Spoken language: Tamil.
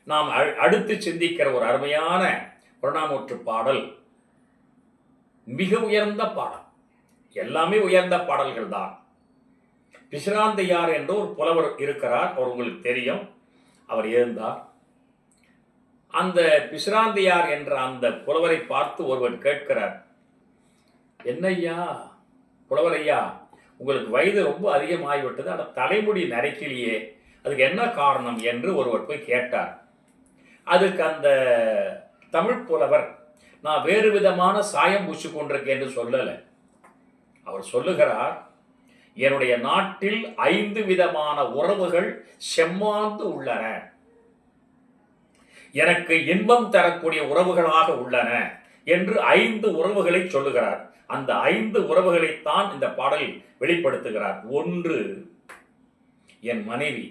நாம் அடுத்து சிந்திக்கிற ஒரு அருமையான புறநானூற்று பாடல் மிக உயர்ந்த பாடல். எல்லாமே உயர்ந்த பாடல்கள் தான். பிசிராந்தையார் என்ற ஒரு புலவர் இருக்கிறார். அவர் உங்களுக்கு தெரியும். அவர் இருந்தார். அந்த பிசிராந்தையார் என்ற அந்த புலவரை பார்த்து ஒருவர் கேட்கிறார், என்னையா புலவரையா, உங்களுக்கு வயது ரொம்ப அதிகமாகிவிட்டது, ஆனால் தலைமுடி நரைக்கலையே, அதுக்கு என்ன காரணம் என்று ஒருவர் போய் கேட்டார். அதுக்கு அந்த தமிழ் புலவர், நான் வேறு விதமான சாயம் பூசி கொண்டிருக்கேன் என்று சொல்லலை. அவர் சொல்லுகிறார், என்னுடைய நாட்டில் 5 விதமான உறவுகள் செம்மாந்து உள்ளன, எனக்கு இன்பம் தரக்கூடிய உறவுகளாக உள்ளன என்று 5 உறவுகளை சொல்லுகிறார். அந்த 5 உறவுகளைத்தான் இந்த பாடல் வெளிப்படுத்துகிறார். 1, என் மனைவி.